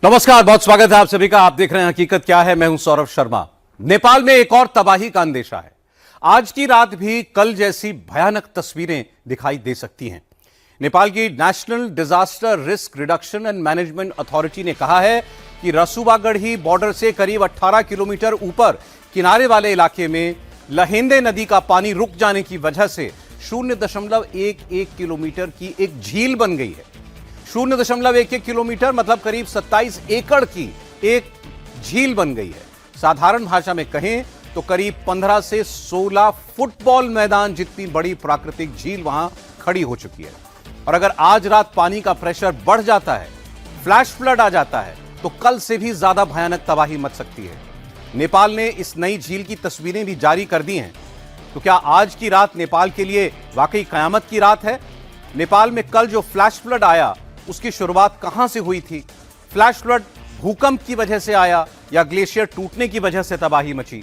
नमस्कार, बहुत स्वागत है आप सभी का। आप देख रहे हैं हकीकत क्या है। मैं हूं सौरभ शर्मा। नेपाल में एक और तबाही का अंदेशा है। आज की रात भी कल जैसी भयानक तस्वीरें दिखाई दे सकती हैं। नेपाल की national disaster risk reduction and management authority ने कहा है कि रसूबागढ़ी बॉर्डर से करीब 18 किलोमीटर ऊपर किनारे वाले इलाके में लहेंदे नदी का पानी रुक जाने की वजह से 0.11 किलोमीटर की एक झील बन गई है। 0.11 किलोमीटर मतलब करीब 27 एकड़ की एक झील बन गई है। साधारण भाषा में कहें तो करीब 15 से 16 फुटबॉल मैदान जितनी बड़ी प्राकृतिक झील वहां खड़ी हो चुकी है। और अगर आज रात पानी का प्रेशर बढ़ जाता है, फ्लैश फ्लड आ जाता है, तो कल से भी ज्यादा भयानक तबाही मच सकती है। नेपाल ने इस नई झील की तस्वीरें भी जारी कर दी हैं। तो क्या आज की रात नेपाल के लिए वाकई कयामत की रात है? नेपाल में कल जो फ्लैश फ्लड आया उसकी शुरुआत कहां से हुई थी? फ्लैश फ्लड भूकंप की वजह से आया या ग्लेशियर टूटने की वजह से तबाही मची?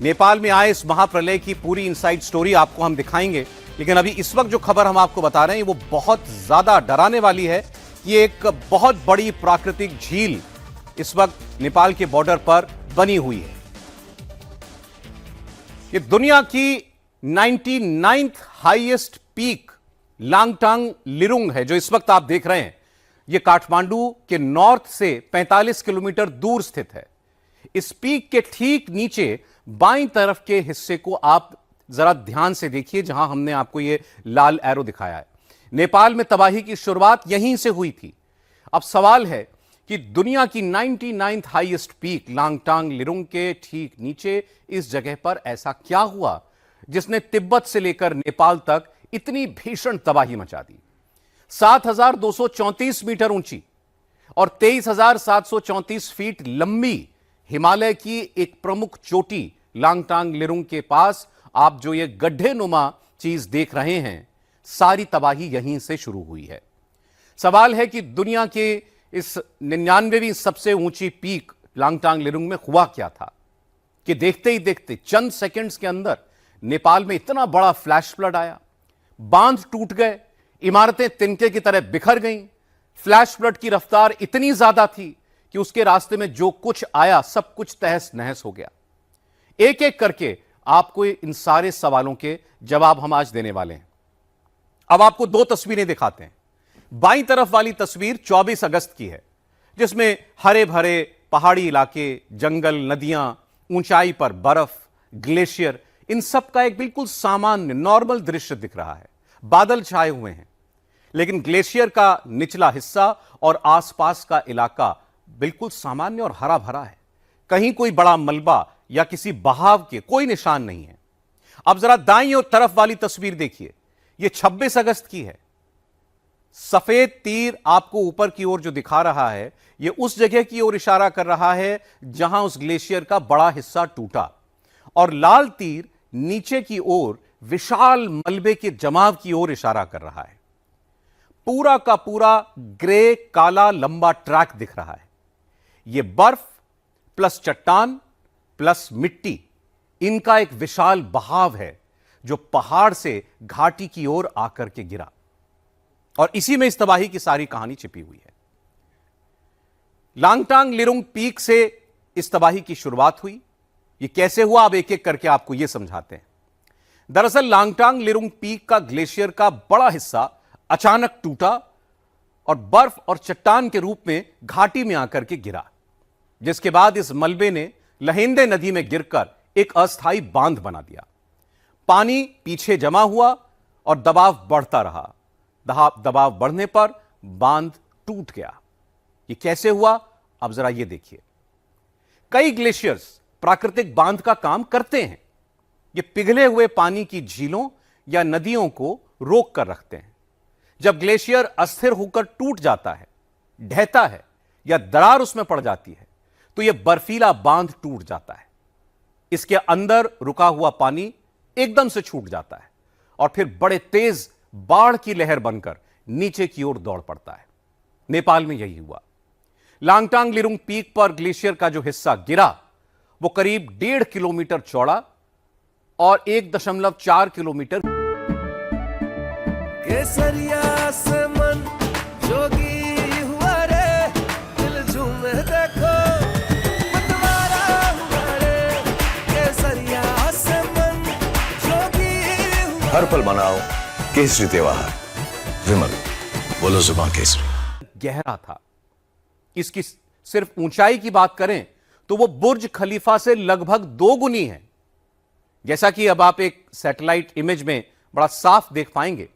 नेपाल में आए इस महाप्रलय की पूरी इनसाइड स्टोरी आपको हम दिखाएंगे। लेकिन अभी इस वक्त जो खबर हम आपको बता रहे हैं वो बहुत ज्यादा डराने वाली है। ये एक बहुत बड़ी प्राकृतिक झील इस वक्त नेपाल के बॉर्डर पर बनी हुई है। ये दुनिया की 99th हाईएस्ट पीक लांगटांग लिरुंग है जो इस वक्त आप देख रहे हैं। यह काठमांडू के नॉर्थ से 45 किलोमीटर दूर स्थित है। इस पीक के ठीक नीचे बाईं तरफ के हिस्से को आप जरा ध्यान से देखिए, जहां हमने आपको यह लाल एरो दिखाया है। नेपाल में तबाही की शुरुआत यहीं से हुई थी। अब सवाल है कि दुनिया की 99th हाईएस्ट पीक लांगटांग लिरुंग के ठीक नीचे इस जगह पर ऐसा क्या हुआ जिसने तिब्बत से लेकर नेपाल तक इतनी भीषण तबाही मचा दी। 7,234 मीटर ऊंची और 23,734 फीट लंबी हिमालय की एक प्रमुख चोटी लांगटांग लिरुंग के पास आप जो ये गड्ढे नुमा चीज देख रहे हैं, सारी तबाही यहीं से शुरू हुई है। सवाल है कि दुनिया के इस 99वीं सबसे ऊंची पीक लांगटांग लिरुंग में हुआ क्या था कि देखते ही देखते चंद सेकंड्स के अंदर नेपाल में इतना बड़ा फ्लैश फ्लड आया, बांध टूट गए, इमारतें तिनके की तरह बिखर गईं। फ्लैश फ्लड की रफ्तार इतनी ज्यादा थी कि उसके रास्ते में जो कुछ आया सब कुछ तहस नहस हो गया। एक एक करके आपको इन सारे सवालों के जवाब हम आज देने वाले हैं। अब आपको दो तस्वीरें दिखाते हैं। बाईं तरफ वाली तस्वीर 24 अगस्त की है, जिसमें हरे भरे पहाड़ी इलाके, जंगल, नदियां, ऊंचाई पर बर्फ, ग्लेशियर, इन सब का एक बिल्कुल सामान्य नॉर्मल दृश्य दिख रहा है। बादल छाए हुए हैं, लेकिन ग्लेशियर का निचला हिस्सा और आसपास का इलाका बिल्कुल सामान्य और हरा भरा है। कहीं कोई बड़ा मलबा या किसी बहाव के कोई निशान नहीं है। अब जरा दाईं और तरफ वाली तस्वीर देखिए। यह 26 अगस्त की है। सफेद तीर आपको ऊपर की ओर जो दिखा रहा है, यह उस जगह की ओर इशारा कर रहा है जहां उस ग्लेशियर का बड़ा हिस्सा टूटा, और लाल तीर नीचे की ओर विशाल मलबे के जमाव की ओर इशारा कर रहा है। पूरा का पूरा ग्रे काला लंबा ट्रैक दिख रहा है। यह बर्फ प्लस चट्टान प्लस मिट्टी, इनका एक विशाल बहाव है जो पहाड़ से घाटी की ओर आकर के गिरा, और इसी में इस तबाही की सारी कहानी छिपी हुई है। लांगटांग लिरुंग पीक से इस तबाही की शुरुआत हुई। यह कैसे हुआ, अब एक एक करके आपको यह समझाते हैं। दरअसल लांगटांग लिरुंग पीक का ग्लेशियर का बड़ा हिस्सा अचानक टूटा और बर्फ और चट्टान के रूप में घाटी में आकर के गिरा, जिसके बाद इस मलबे ने लहेंदे नदी में गिरकर एक अस्थायी बांध बना दिया। पानी पीछे जमा हुआ और दबाव बढ़ता रहा। दबाव बढ़ने पर बांध टूट गया। यह कैसे हुआ, अब जरा यह देखिए। कई ग्लेशियर्स प्राकृतिक बांध का काम करते हैं। ये पिघले हुए पानी की झीलों या नदियों को रोक कर रखते हैं। जब ग्लेशियर अस्थिर होकर टूट जाता है, ढहता है या दरार उसमें पड़ जाती है, तो यह बर्फीला बांध टूट जाता है। इसके अंदर रुका हुआ पानी एकदम से छूट जाता है और फिर बड़े तेज बाढ़ की लहर बनकर नीचे की ओर दौड़ पड़ता है। नेपाल में यही हुआ। लांगटांग लिरुंग पीक पर ग्लेशियर का जो हिस्सा गिरा वो करीब 1.5 किलोमीटर चौड़ा और 1.4 किलोमीटर केसरिया से मन जोगी हुआ रे, दिल हर पल मनाओ केसरी त्योहार। विमल, बोलो जुबान केसरी। गहरा था। इसकी सिर्फ ऊंचाई की बात करें तो वो बुर्ज खलीफा से लगभग 2 गुनी है, जैसा कि अब आप एक सैटेलाइट इमेज में बड़ा साफ देख पाएंगे।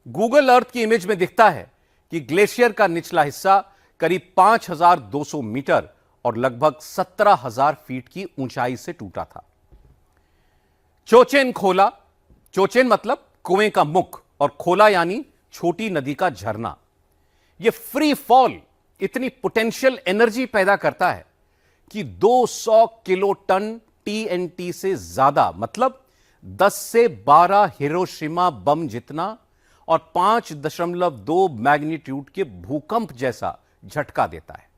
गूगल अर्थ की इमेज में दिखता है कि ग्लेशियर का निचला हिस्सा करीब 5200 मीटर और लगभग 17,000 फीट की ऊंचाई से टूटा था। चोचेन खोला, चोचेन मतलब कुएं का मुख और खोला यानी छोटी नदी का झरना। यह फ्री फॉल इतनी पोटेंशियल एनर्जी पैदा करता है कि 200 किलो टन टीएनटी से ज्यादा, मतलब 10 से 12 हिरोशिमा बम जितना और 5.2 मैग्नीट्यूड के भूकंप जैसा झटका देता है।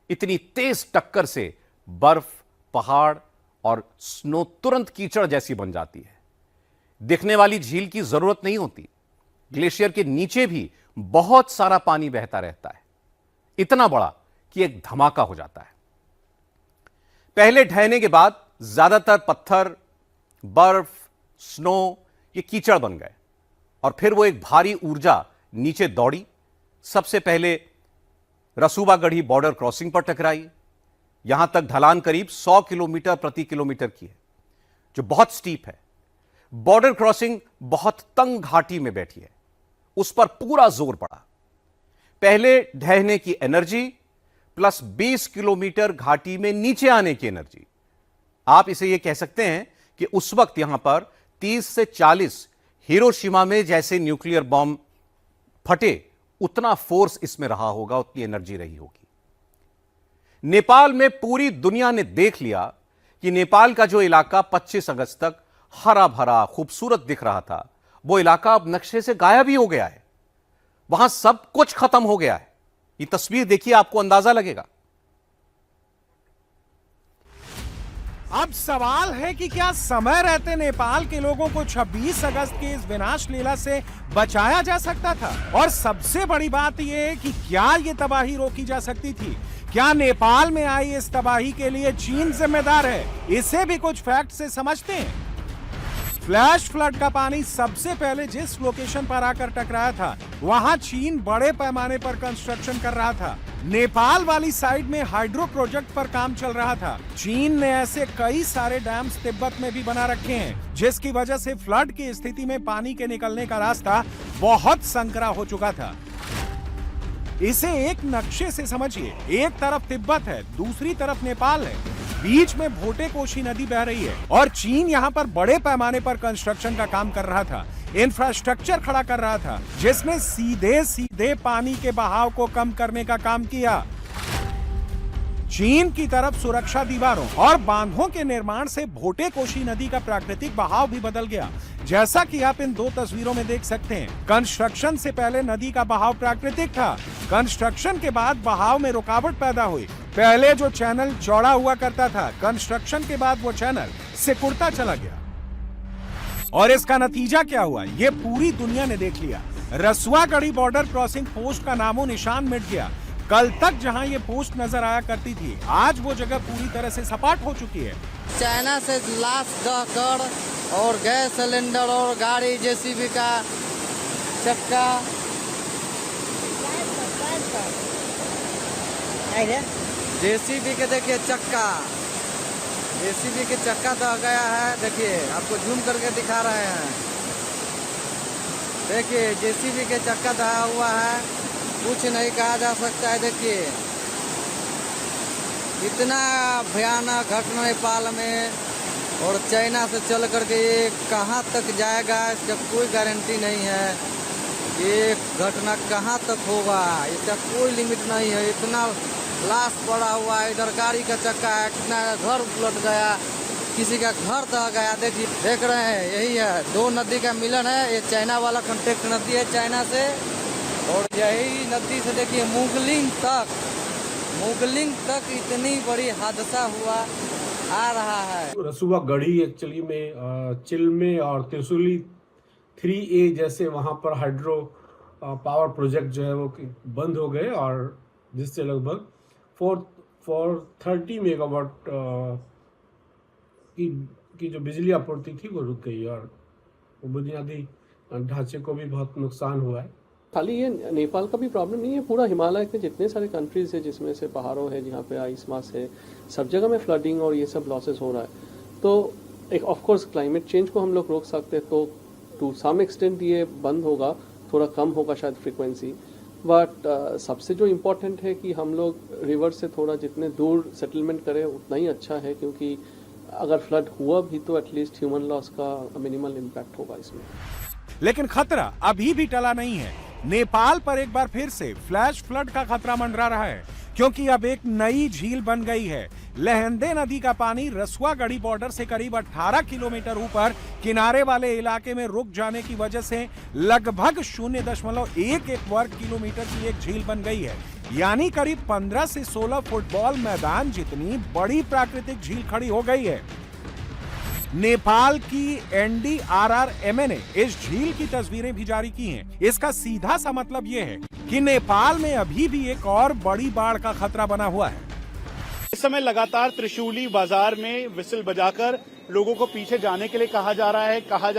इतनी तेज टक्कर से बर्फ, पहाड़ और स्नो तुरंत कीचड़ जैसी बन जाती है। दिखने वाली झील की जरूरत नहीं होती, ग्लेशियर के नीचे भी बहुत सारा पानी बहता रहता है, इतना बड़ा कि एक धमाका हो जाता है। पहले ढहने के बाद ज्यादातर पत्थर, बर्फ, स्नो ये कीचड़ बन गए और फिर वो एक भारी ऊर्जा नीचे दौड़ी। सबसे पहले रसूबागढ़ी बॉर्डर क्रॉसिंग पर टकराई। यहां तक ढलान करीब 100 किलोमीटर प्रति किलोमीटर की है, जो बहुत स्टीप है। बॉर्डर क्रॉसिंग बहुत तंग घाटी में बैठी है, उस पर पूरा जोर पड़ा। पहले ढहने की एनर्जी प्लस 20 किलोमीटर घाटी में नीचे आने की एनर्जी। आप इसे यह कह सकते हैं कि उस वक्त यहां पर 30 से 40 हिरोशिमा में जैसे न्यूक्लियर बॉम्ब फटे, उतना फोर्स इसमें रहा होगा, उतनी एनर्जी रही होगी। नेपाल में पूरी दुनिया ने देख लिया कि नेपाल का जो इलाका 25 अगस्त तक हरा भरा खूबसूरत दिख रहा था, वो इलाका अब नक्शे से गायब ही हो गया है। वहां सब कुछ खत्म हो गया है। ये तस्वीर देखिए, आपको अंदाजा लगेगा। अब सवाल है कि क्या समय रहते नेपाल के लोगों को 26 अगस्त की इस विनाश लीला से बचाया जा सकता था? और सबसे बड़ी बात यह है कि क्या ये तबाही रोकी जा सकती थी? क्या नेपाल में आई इस तबाही के लिए चीन जिम्मेदार है? इसे भी कुछ फैक्ट से समझते हैं। फ्लैश फ्लड का पानी सबसे पहले जिस लोकेशन पर आकर टकराया था, वहां चीन बड़े पैमाने पर कंस्ट्रक्शन कर रहा था। नेपाल वाली साइड में हाइड्रो प्रोजेक्ट पर काम चल रहा था। चीन ने ऐसे कई सारे डैम्स तिब्बत में भी बना रखे हैं, जिसकी वजह से फ्लड की स्थिति में पानी के निकलने का रास्ता बहुत संकरा हो चुका था। इसे एक नक्शे से समझिए। एक तरफ तिब्बत है, दूसरी तरफ नेपाल है, बीच में भोटे कोशी नदी बह रही है और चीन यहाँ पर बड़े पैमाने पर कंस्ट्रक्शन का काम कर रहा था, इंफ्रास्ट्रक्चर खड़ा कर रहा था, जिसने सीधे सीधे पानी के बहाव को कम करने का काम किया। चीन की तरफ सुरक्षा दीवारों और बांधों के निर्माण से भोटे कोशी नदी का प्राकृतिक बहाव भी बदल गया, जैसा कि आप इन 2 तस्वीरों में देख सकते हैं। कंस्ट्रक्शन से पहले नदी का बहाव प्राकृतिक था, कंस्ट्रक्शन के बाद बहाव में रुकावट पैदा हुई। पहले जो चैनल चौड़ा हुआ करता था, कंस्ट्रक्शन के बाद वो चैनल सिकुड़ता चला गया। और इसका नतीजा क्या हुआ, ये पूरी दुनिया ने देख लिया। रसूआगढ़ी बॉर्डर क्रॉसिंग पोस्ट का नामो निशान मिट गया। कल तक जहां ये पोस्ट नजर आया करती थी, आज वो जगह पूरी तरह से सपाट हो चुकी है। चाइना से लाश दहकड़ और गैस सिलेंडर और गाड़ी जेसीबी का चक्का, जेसीबी के देखिए चक्का, जेसीबी के चक्का दह गया है। देखिए, आपको जूम करके दिखा रहे हैं। देखिए, जेसीबी के चक्का दहा हुआ है, कुछ नहीं कहा जा सकता है। देखिए, इतना भयानक घटना नेपाल में, और चाइना से चल करके ये कहाँ तक जाएगा इसका कोई गारंटी नहीं है। ये घटना कहाँ तक होगा इसका कोई लिमिट नहीं है। इतना लाश पड़ा हुआ है, इधर गाड़ी का चक्का है, कितना घर उलट गया, किसी का घर दह गया। देखिए, देख रहे हैं, यही है 2 नदी का मिलन है। ये चाइना वाला कॉन्टेक्ट नदी है चाइना से, और यही नदी से देखिए मुगलिंग तक इतनी बड़ी हादसा हुआ आ रहा है। रसूआगढ़ी एक्चुअली में चिल्मे और त्रिशूली 3A जैसे वहाँ पर हाइड्रो पावर प्रोजेक्ट जो है वो बंद हो गए, और जिससे लगभग 430 मेगावाट की की जो बिजली आपूर्ति थी वो रुक गई और वो बुनियादी ढांचे को भी बहुत नुकसान हुआ है। खाली ये नेपाल का भी प्रॉब्लम नहीं है, पूरा हिमालय के जितने सारे कंट्रीज है जिसमें से पहाड़ों है, जहाँ पे आइस मास है, सब जगह में फ्लडिंग और ये सब लॉसेस हो रहा है। तो एक ऑफ कोर्स क्लाइमेट चेंज को हम लोग रोक सकते हैं, तो टू सम एक्सटेंट ये बंद होगा, थोड़ा कम होगा शायद फ्रीक्वेंसी, बट सबसे जो इम्पोर्टेंट है कि हम लोग रिवर से थोड़ा जितने दूर सेटलमेंट करें उतना ही अच्छा है, क्योंकि अगर फ्लड हुआ भी तो एटलीस्ट ह्यूमन लॉस का मिनिमल इम्पैक्ट होगा इसमें। लेकिन खतरा अभी भी टला नहीं है। नेपाल पर एक बार फिर से फ्लैश फ्लड का खतरा मंडरा रहा है, क्योंकि अब एक नई झील बन गई है। लहंदे नदी का पानी रसुआगढ़ी बॉर्डर से करीब 18 किलोमीटर ऊपर किनारे वाले इलाके में रुक जाने की वजह से लगभग 0.11 वर्ग किलोमीटर की एक झील बन गई है। यानी करीब 15 से 16 फुटबॉल मैदान जितनी बड़ी प्राकृतिक झील खड़ी हो गई है। नेपाल की NDRRMA ने इस झील की तस्वीरें भी जारी की हैं। इसका सीधा सा मतलब यह है कि नेपाल में अभी भी एक और बड़ी बाढ़ का खतरा बना हुआ है। इस समय लगातार त्रिशूली बाजार में विसिल बजाकर लोगों को पीछे जाने के लिए कहा जा रहा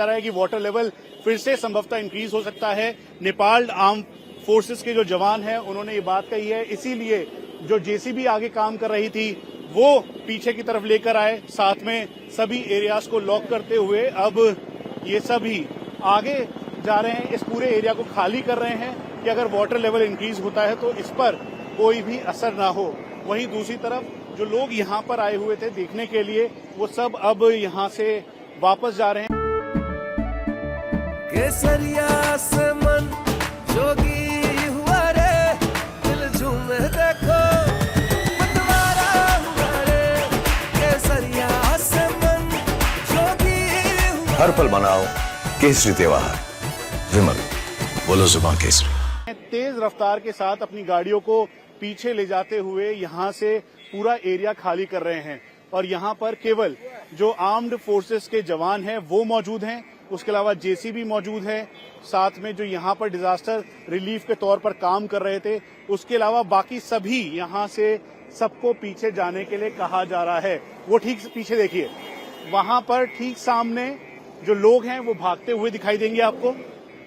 है कि वाटर लेवल फिर से संभवतः इंक्रीज हो सकता है। नेपाल आर्म फोर्सेस के जो जवान हैं उन्होंने ये बात कही है, इसीलिए जो JCB आगे काम कर रही थी वो पीछे की तरफ लेकर आए, साथ में सभी एरियाज को लॉक करते हुए अब ये सभी आगे जा रहे हैं, इस पूरे एरिया को खाली कर रहे हैं कि अगर वाटर लेवल इंक्रीज होता है तो इस पर कोई भी असर ना हो। वहीं दूसरी तरफ जो लोग यहाँ पर आए हुए थे देखने के लिए, वो सब अब यहाँ से वापस जा रहे हैं। केसरिया से मन जोगी हुआ रे, दिल झूमे देखो मतवारा हुआ रे, केसरिया से मन जोगी हुआ। हर पल मनाओ केसरी त्योहार, विमल बोलो जुबान केसरी। तेज रफ्तार के साथ अपनी गाड़ियों को पीछे ले जाते हुए यहाँ से पूरा एरिया खाली कर रहे हैं और यहाँ पर केवल जो आर्म्ड फोर्सेस के जवान हैं वो मौजूद हैं, उसके अलावा JCB मौजूद है, साथ में जो यहाँ पर डिजास्टर रिलीफ के तौर पर काम कर रहे थे, उसके अलावा बाकी सभी यहाँ से सबको पीछे जाने के लिए कहा जा रहा है। वो ठीक पीछे देखिए, वहां पर ठीक सामने जो लोग हैं वो भागते हुए दिखाई देंगे आपको।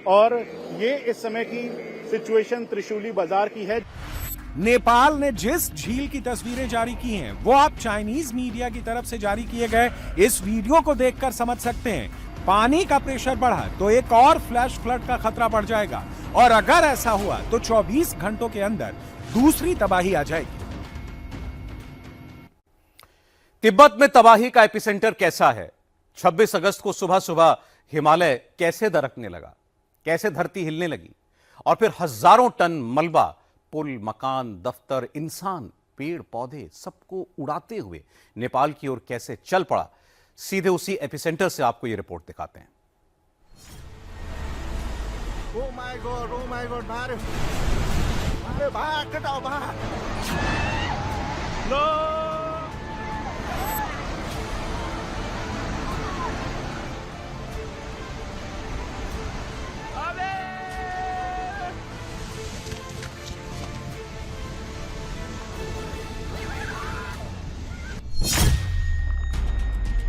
और ये इस समय की सिचुएशन त्रिशूली बाजार की है। नेपाल ने जिस झील की तस्वीरें जारी की हैं, वो आप चाइनीज मीडिया की तरफ से जारी किए गए इस वीडियो को देखकर समझ सकते हैं। पानी का प्रेशर बढ़ा तो एक और फ्लैश फ्लड का खतरा बढ़ जाएगा, और अगर ऐसा हुआ तो 24 घंटों के अंदर दूसरी तबाही आ जाएगी। तिब्बत में तबाही का एपिसेंटर कैसा है? 26 अगस्त को सुबह सुबह हिमालय कैसे दरकने लगा, कैसे धरती हिलने लगी, और फिर हजारों टन मलबा पुल, मकान, दफ्तर, इंसान, पेड़ पौधे सबको उड़ाते हुए नेपाल की ओर कैसे चल पड़ा। सीधे उसी एपिसेंटर से आपको यह रिपोर्ट दिखाते हैं। Oh my God, भाग कटाओ भाग।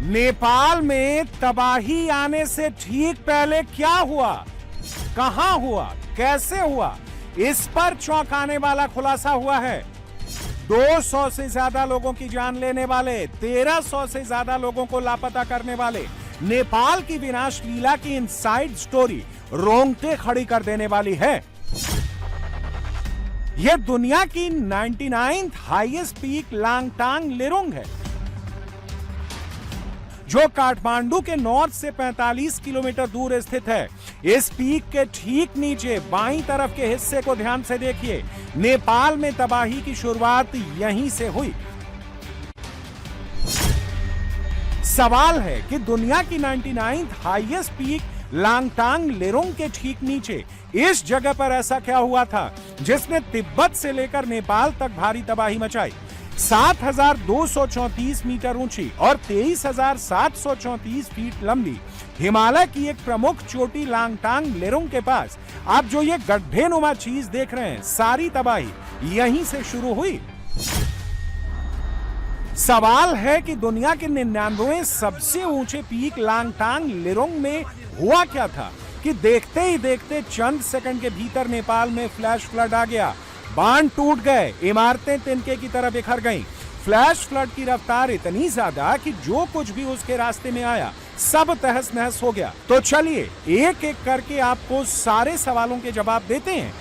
नेपाल में तबाही आने से ठीक पहले क्या हुआ, कहां हुआ, कैसे हुआ, इस पर चौंकाने वाला खुलासा हुआ है। 200 से ज्यादा लोगों की जान लेने वाले, 1300 से ज्यादा लोगों को लापता करने वाले नेपाल की विनाश लीला की इनसाइड स्टोरी रोंगटे खड़ी कर देने वाली है। यह दुनिया की 99th हाईएस्ट पीक लांगटांग लिरुंग है, जो काठमांडू के नॉर्थ से 45 किलोमीटर दूर स्थित है। इस पीक के ठीक नीचे बाईं तरफ के हिस्से को ध्यान से देखिए। नेपाल में तबाही की शुरुआत यहीं से हुई। सवाल है कि दुनिया की 99th हाईएस्ट पीक लांगटांग लिरुंग के ठीक नीचे इस जगह पर ऐसा क्या हुआ था जिसने तिब्बत से लेकर नेपाल तक भारी तबाही मचाई। 7,234 मीटर ऊंची और 23,734 फीट लंबी हिमालय की एक प्रमुख चोटी लांगटांग लिरुंग के पास आप जो ये गड्ढेनुमा चीज देख रहे हैं, सारी तबाही यहीं से शुरू हुई। सवाल है कि दुनिया के 99वें सबसे ऊंचे पीक लांगटांग लिरोंग में हुआ क्या था कि देखते ही देखते चंद सेकंड के भीतर नेपाल में फ्लैश फ्लड आ गया। बांध टूट गए, इमारतें तिनके की तरह बिखर गईं। फ्लैश फ्लड की रफ्तार इतनी ज्यादा कि जो कुछ भी उसके रास्ते में आया सब तहस नहस हो गया। तो चलिए एक एक करके आपको सारे सवालों के जवाब देते हैं।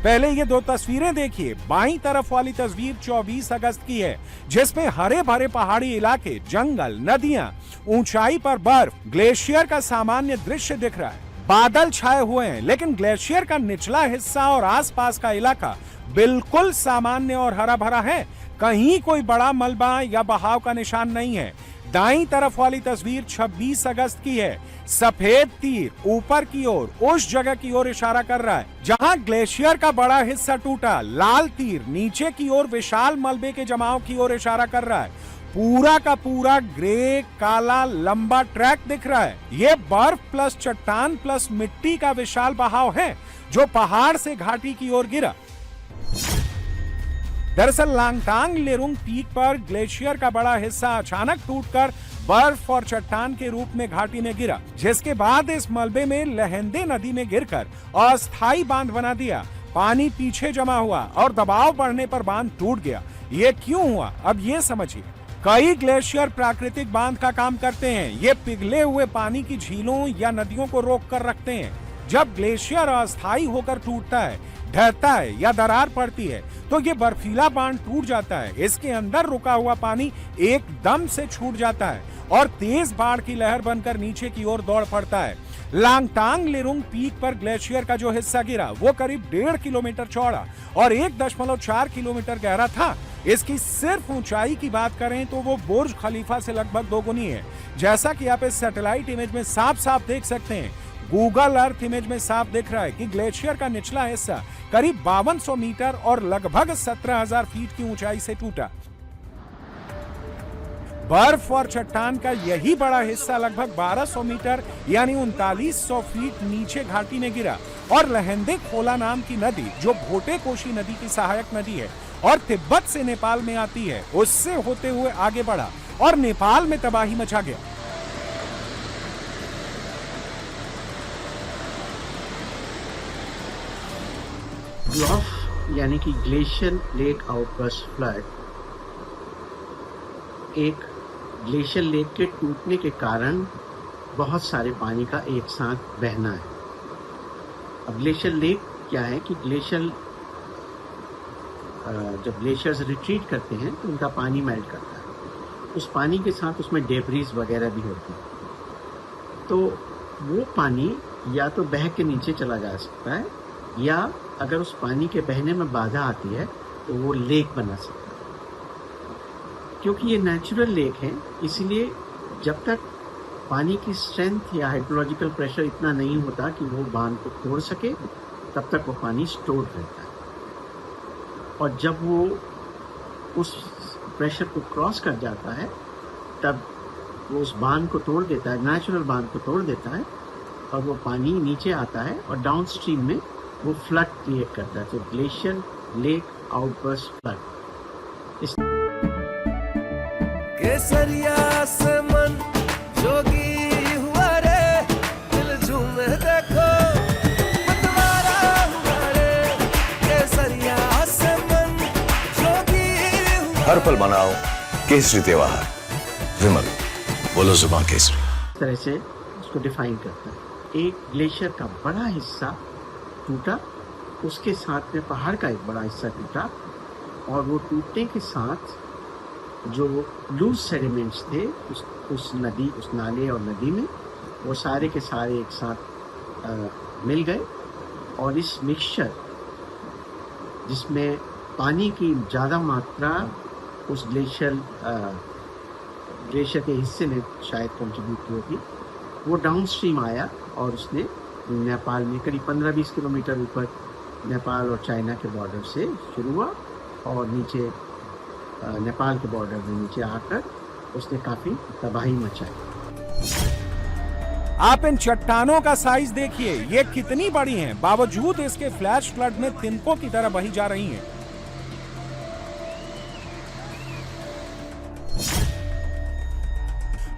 पहले ये दो तस्वीरें देखिए। बाईं तरफ वाली तस्वीर 24 अगस्त की है, जिसमें हरे भरे पहाड़ी इलाके, जंगल, नदियां, ऊंचाई पर बर्फ, ग्लेशियर का सामान्य दृश्य दिख रहा है। बादल छाए हुए हैं, लेकिन ग्लेशियर का निचला हिस्सा और आसपास का इलाका बिल्कुल सामान्य और हरा भरा है। कहीं कोई बड़ा मलबा या बहाव का निशान नहीं है। दाईं तरफ वाली तस्वीर 26 अगस्त की है। सफेद तीर ऊपर की ओर उस जगह की ओर इशारा कर रहा है जहां ग्लेशियर का बड़ा हिस्सा टूटा। लाल तीर नीचे की ओर विशाल मलबे के जमाव की ओर इशारा कर रहा है। पूरा का पूरा ग्रे काला लंबा ट्रैक दिख रहा है। ये बर्फ प्लस चट्टान प्लस मिट्टी का विशाल बहाव है जो पहाड़ से घाटी की ओर गिरा। दरअसल लांगटांग लिरुंग पीक पर ग्लेशियर का बड़ा हिस्सा अचानक टूटकर बर्फ और चट्टान के रूप में घाटी में गिरा, जिसके बाद इस मलबे में लहेंदे नदी में गिरकर अस्थायी बांध बना दिया। पानी पीछे जमा हुआ और दबाव बढ़ने पर बांध टूट गया। ये क्यों हुआ, अब ये समझिए। कई ग्लेशियर प्राकृतिक बांध का काम करते हैं। ये पिघले हुए पानी की झीलों या नदियों को रोक कर रखते हैं। जब ग्लेशियर अस्थायी होकर टूटता है, ढहता है या दरार पड़ती है तो ये बर्फीला बांध टूट जाता है। इसके अंदर रुका हुआ पानी एकदम से छूट जाता है और तेज बाढ़ की लहर बनकर नीचे की ओर दौड़ पड़ता है। लांगटांग लिरुंग पीक पर ग्लेशियर का जो हिस्सा गिरा वो करीब 1.5 किलोमीटर चौड़ा और 1.4 किलोमीटर गहरा था। इसकी सिर्फ ऊंचाई की बात करें तो वो बुर्ज खलीफा से लगभग दोगुनी है। जैसा कि आप इस सैटेलाइट इमेज में साफ साफ देख सकते हैं, गूगल अर्थ इमेज में साफ दिख रहा है कि ग्लेशियर का निचला हिस्सा करीब 5200 मीटर और लगभग 17,000 फीट की ऊंचाई से टूटा। बर्फ और चट्टान का यही बड़ा हिस्सा लगभग 1200 मीटर यानी 3900 फीट नीचे घाटी में गिरा और लहेंदे खोला नाम की नदी, जो भोटे कोशी नदी की सहायक नदी है और तिब्बत से नेपाल में आती है, उससे होते हुए आगे बढ़ा और नेपाल में तबाही मचा गया। ब्लॉफ यानी कि ग्लेशियर लेक आउटबर्स्ट फ्लड एक ग्लेशियर लेक के टूटने के कारण बहुत सारे पानी का एक साथ बहना है। अब ग्लेशियर लेक क्या है कि ग्लेशियर जब ग्लेशियर्स रिट्रीट करते हैं तो उनका पानी मेल्ट करता है। उस पानी के साथ उसमें डेब्रीज वगैरह भी होती है, तो वो पानी या तो बह के नीचे चला जा सकता है या अगर उस पानी के बहने में बाधा आती है तो वो लेक बना सकता है। क्योंकि ये नेचुरल लेक है, इसलिए जब तक पानी की स्ट्रेंथ या हाइड्रोलॉजिकल प्रेशर इतना नहीं होता कि वो बांध को तोड़ सके, तब तक वो पानी स्टोर रहता है। और जब वो उस प्रेशर को क्रॉस कर जाता है तब वो उस बांध को तोड़ देता है, नेचुरल बांध को तोड़ देता है और वो पानी नीचे आता है और डाउन स्ट्रीम में वो फ्लड क्रिएट करता है। तो ग्लेशियर लेक आउटबर्स्ट फ्लड। केसरिया से मन जोगी हुआ रे, दिल झूमे देखो मतवारा हुआ रे। केसरिया से मन जोगी हुआ। हर पल मनाओ केसरी त्योहार। विमल, बोलो जुबान केसरी। इस तरह से उसको डिफाइन करता है। एक ग्लेशियर का बड़ा हिस्सा टूटा, उसके साथ में पहाड़ का एक बड़ा हिस्सा टूटा और वो टूटने के साथ जो लूज सेडिमेंट्स थे उस नदी, उस नाले और नदी में, वो सारे के सारे एक साथ मिल गए और इस मिक्सचर जिसमें पानी की ज़्यादा मात्रा उस ग्लेशियर के हिस्से में शायद कंट्रीब्यूट की होगी, वो डाउन स्ट्रीम आया और उसने नेपाल में करीब 15-20 किलोमीटर ऊपर नेपाल और चाइना के बॉर्डर से शुरू हुआ और नीचे नेपाल के बॉर्डर में नीचे आकर उसने काफ़ी तबाही मचाई। आप इन चट्टानों का साइज देखिए, ये कितनी बड़ी हैं, बावजूद इसके फ्लैश फ्लड में तिनकों की तरह बही जा रही हैं।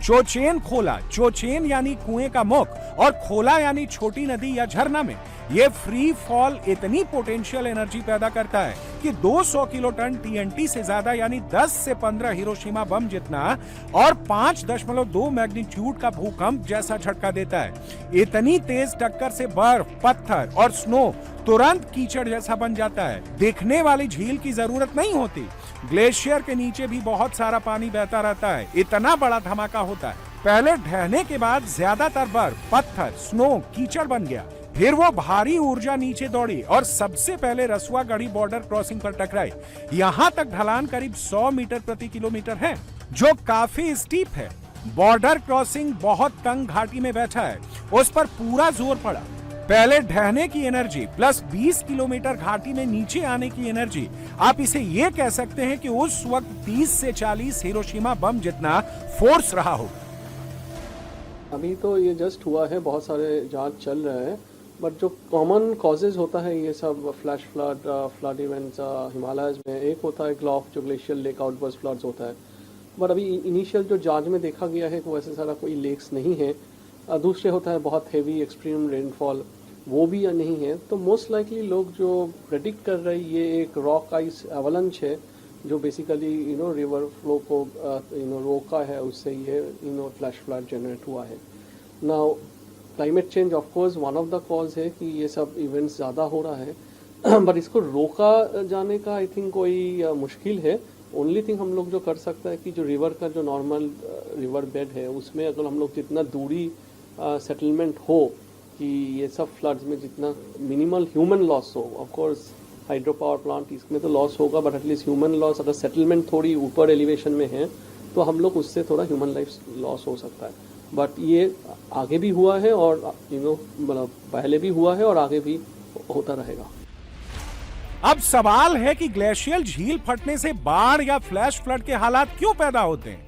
चोचेन खोला, चोचेन यानी कुएं का मुख, और खोला यानी छोटी नदी या झरना में ये फ्री फॉल इतनी पोटेंशियल एनर्जी पैदा करता है कि 200 किलोटन टीएनटी से ज्यादा यानी 10 से 15 हिरोशिमा बम जितना और 5.2 मैग्नीट्यूड का भूकंप जैसा झटका देता है। इतनी तेज टक्कर से बर्फ, पत्थर और स्नो तुरंत कीचड़ जैसा बन जाता है। देखने वाली झील की जरूरत नहीं होती, ग्लेशियर के नीचे भी बहुत सारा पानी बहता रहता है। इतना बड़ा धमाका होता है। पहले ढहने के बाद ज्यादातर बर्फ, पत्थर, स्नो कीचड़ बन गया। फिर वो भारी ऊर्जा नीचे दौड़ी और सबसे पहले रसुआगढ़ी बॉर्डर क्रॉसिंग पर टकराई। यहाँ तक ढलान करीब 100 मीटर प्रति किलोमीटर है, जो काफी स्टीप है। बॉर्डर क्रॉसिंग बहुत तंग घाटी में बैठा है, उस पर पूरा जोर पड़ा। पहले ढहने की एनर्जी प्लस 20 किलोमीटर घाटी में नीचे आने की एनर्जी, आप इसे ये कह सकते हैं कि उस वक्त 30 से 40 हिरोशिमा बम जितना फोर्स रहा हो। अभी तो ये जस्ट हुआ है, बहुत सारे जांच चल रहे हैं, बट जो कॉमन कॉजेज होता है ये सब फ्लैश फ्लड इवेंट्स हिमालयज में, एक होता है ग्लॉफ जो ग्लेशियल लेक आउटबर्स्ट फ्लड्स होता है, बट अभी इनिशियल जो जांच में देखा गया है कि वैसे सारा कोई लेक्स नहीं है। दूसरे होता है बहुत हेवी एक्सट्रीम रेनफॉल, वो भी नहीं है। तो मोस्ट लाइकली लोग जो प्रेडिक्ट कर रहे हैं ये एक रॉक आइस एवलांच है जो बेसिकली रिवर फ्लो को रोका है, उससे ये फ्लैश फ्लड जनरेट हुआ है। Now climate change of course one of the cause है कि ये सब इवेंट्स ज़्यादा हो रहा है, बट इसको रोका जाने का आई थिंक कोई मुश्किल है। ओनली थिंग हम लोग जो कर सकते हैं कि जो रिवर का जो नॉर्मल रिवर बेड है उसमें अगर हम लोग जितना दूरी सेटलमेंट हो कि ये सब फ्लड्स में जितना मिनिमल ह्यूमन लॉस हो, of course hydro power plant इसमें तो लॉस होगा, बट एटलीस्ट ह्यूमन लॉस अगर सेटलमेंट थोड़ी ऊपर एलिवेशन में है तो हम लोग उससे थोड़ा ह्यूमन लाइफ लॉस हो सकता है। बट ये आगे भी हुआ है और मतलब पहले भी हुआ है और आगे भी होता रहेगा। अब सवाल है कि ग्लेशियल झील फटने से बाढ़ या फ्लैश फ्लड के हालात क्यों पैदा होते हैं।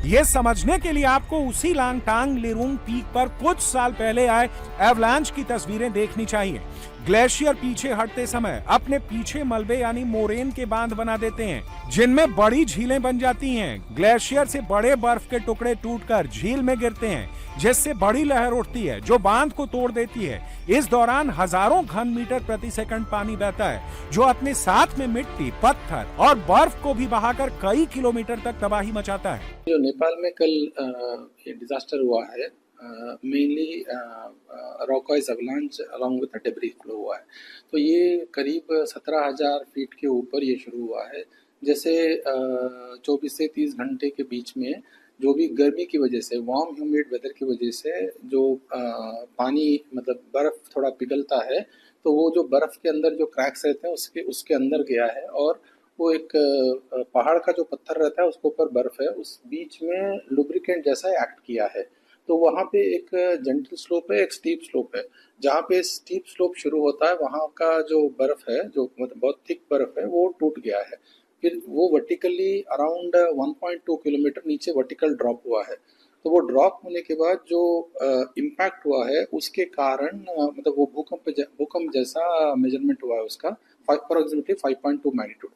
ये समझने के लिए आपको उसी लांगटांग लिरुंग पीक पर कुछ साल पहले आए एवलांच की तस्वीरें देखनी चाहिए। ग्लेशियर पीछे हटते समय अपने पीछे मलबे यानी मोरेन के बांध बना देते हैं, जिनमें बड़ी झीलें बन जाती हैं। ग्लेशियर से बड़े बर्फ के टुकड़े टूटकर झील में गिरते हैं, जिससे बड़ी लहर उठती है जो बांध को तोड़ देती है। इस दौरान हजारों घन मीटर प्रति सेकंड पानी बहता है, जो अपने साथ में मिट्टी, पत्थर और बर्फ को भी बहाकर कई किलोमीटर तक तबाही मचाता है। जो नेपाल में कल ये डिजास्टर हुआ है, mainly rock ice avalanche along with debris flow हुआ है। तो ये करीब 17,000 फीट के ऊपर ये शुरू हुआ है। जैसे 24 से 30 घंटे के बीच में जो भी गर्मी की वजह से, वार्म ह्यूमिड वेदर की वजह से जो पानी मतलब बर्फ थोड़ा पिघलता है, तो वो जो बर्फ के अंदर जो क्रैक्स रहते हैं उसके अंदर गया है, और वो एक पहाड़ का जो पत्थर रहता है उसके ऊपर बर्फ है, उस बीच में लुब्रिकेंट जैसा एक्ट किया है। तो वहाँ पे एक जेंटल स्लोप है, एक स्टीप स्लोप है। जहाँ पे स्टीप स्लोप शुरू होता है वहाँ का जो बर्फ है, जो मतलब बहुत थिक बर्फ है, वो टूट गया है। फिर वो वर्टिकली अराउंड 1.2 किलोमीटर नीचे वर्टिकल ड्रॉप हुआ है। तो वो ड्रॉप होने के बाद जो इम्पैक्ट हुआ है उसके कारण मतलब वो भूकंप जैसा मेजरमेंट हुआ है उसका, अप्रोक्सीमेटली 5.2 मैग्नीट्यूड।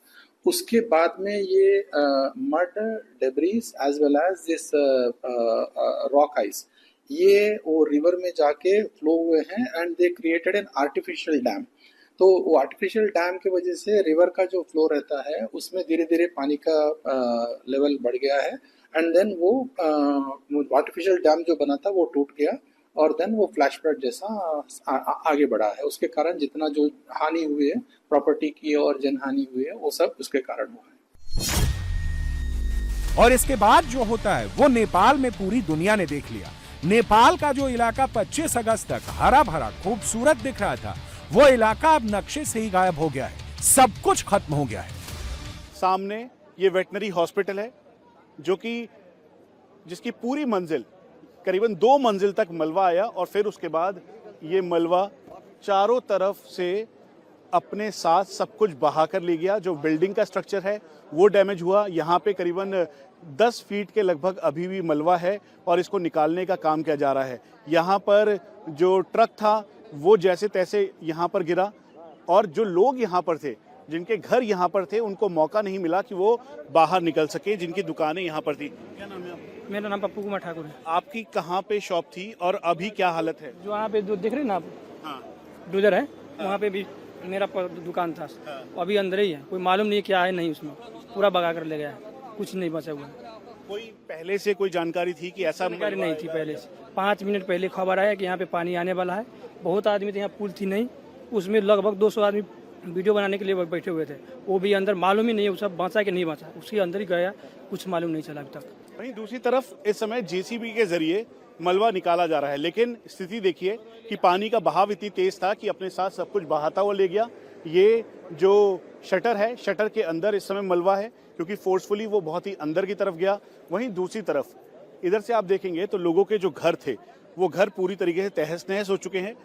उसके बाद में ये mud debris as well as this rock ice, ये वो रिवर में जाके फ्लो हुए हैं and they created an artificial dam. तो वो आर्टिफिशियल डैम की वजह से रिवर का जो फ्लो रहता है उसमें धीरे धीरे पानी का लेवल बढ़ गया है, एंड देन वो आर्टिफिशियल डैम जो बना था वो टूट गया, और देन वो फ्लैश फ्लड जैसा आगे बढ़ा है। उसके कारण जितना जो हानि हुई है प्रॉपर्टी की और जनहानि हुई है वो सब उसके कारण हुआ है। और इसके बाद जो होता है वो नेपाल में पूरी दुनिया ने देख लिया। नेपाल का जो इलाका 25 अगस्त तक हरा भरा खूबसूरत दिख रहा था, वो इलाका अब नक्शे से ही गायब हो गया है। सब कुछ खत्म हो गया है। सामने ये वेटनरी हॉस्पिटल है जो कि जिसकी पूरी मंजिल करीबन 2 मंजिल तक मलबा आया, और फिर उसके बाद ये मलबा चारों तरफ से अपने साथ सब कुछ बहा कर ले गया। जो बिल्डिंग का स्ट्रक्चर है वो डैमेज हुआ। यहाँ पे करीबन 10 फीट के लगभग अभी भी मलबा है और इसको निकालने का काम किया जा रहा है। यहाँ पर जो ट्रक था वो जैसे तैसे यहाँ पर गिरा और जो लोग यहाँ पर थे, जिनके घर यहाँ पर थे, उनको मौका नहीं मिला कि वो बाहर निकल सके, जिनकी दुकानें यहाँ पर थी। क्या नाम है आपका? मेरा नाम पप्पू कुमार ठाकुर है। आपकी कहाँ पे शॉप थी और अभी क्या हालत है? जो वहाँ पे जो देख रहे हैं ना आप, हाँ। डूजर है, वहाँ पे भी मेरा दुकान था। अभी अंदर ही है, कोई मालूम नहीं क्या है, नहीं उसमें पूरा भगा कर ले गया है, कुछ नहीं बचा हुआ। कोई पहले से कोई जानकारी थी कि ऐसा? जानकारी नहीं थी पहले से। 5 मिनट पहले खबर आया कि यहाँ पे पानी आने वाला है। बहुत आदमी थे, यहाँ पुल थी नहीं, उसमें लगभग 200 आदमी वीडियो बनाने के लिए बैठे हुए थे। वो भी अंदर मालूम ही नहीं है वो सब बचा कि नहीं बचा, उसके अंदर ही गया, कुछ मालूम नहीं चला अभी तक। वहीं दूसरी तरफ इस समय जेसीबी के जरिए मलबा निकाला जा रहा है, लेकिन स्थिति देखिए कि पानी का बहाव इतनी तेज था कि अपने साथ सब कुछ बहाता हुआ ले गया। ये जो शटर है, शटर के अंदर इस समय मलबा है क्योंकि फोर्सफुली वो बहुत ही अंदर की तरफ गया। वहीं दूसरी तरफ इधर से आप देखेंगे तो लोगों के जो घर थे वो घर पूरी तरीके से तहस नहस हो चुके हैं।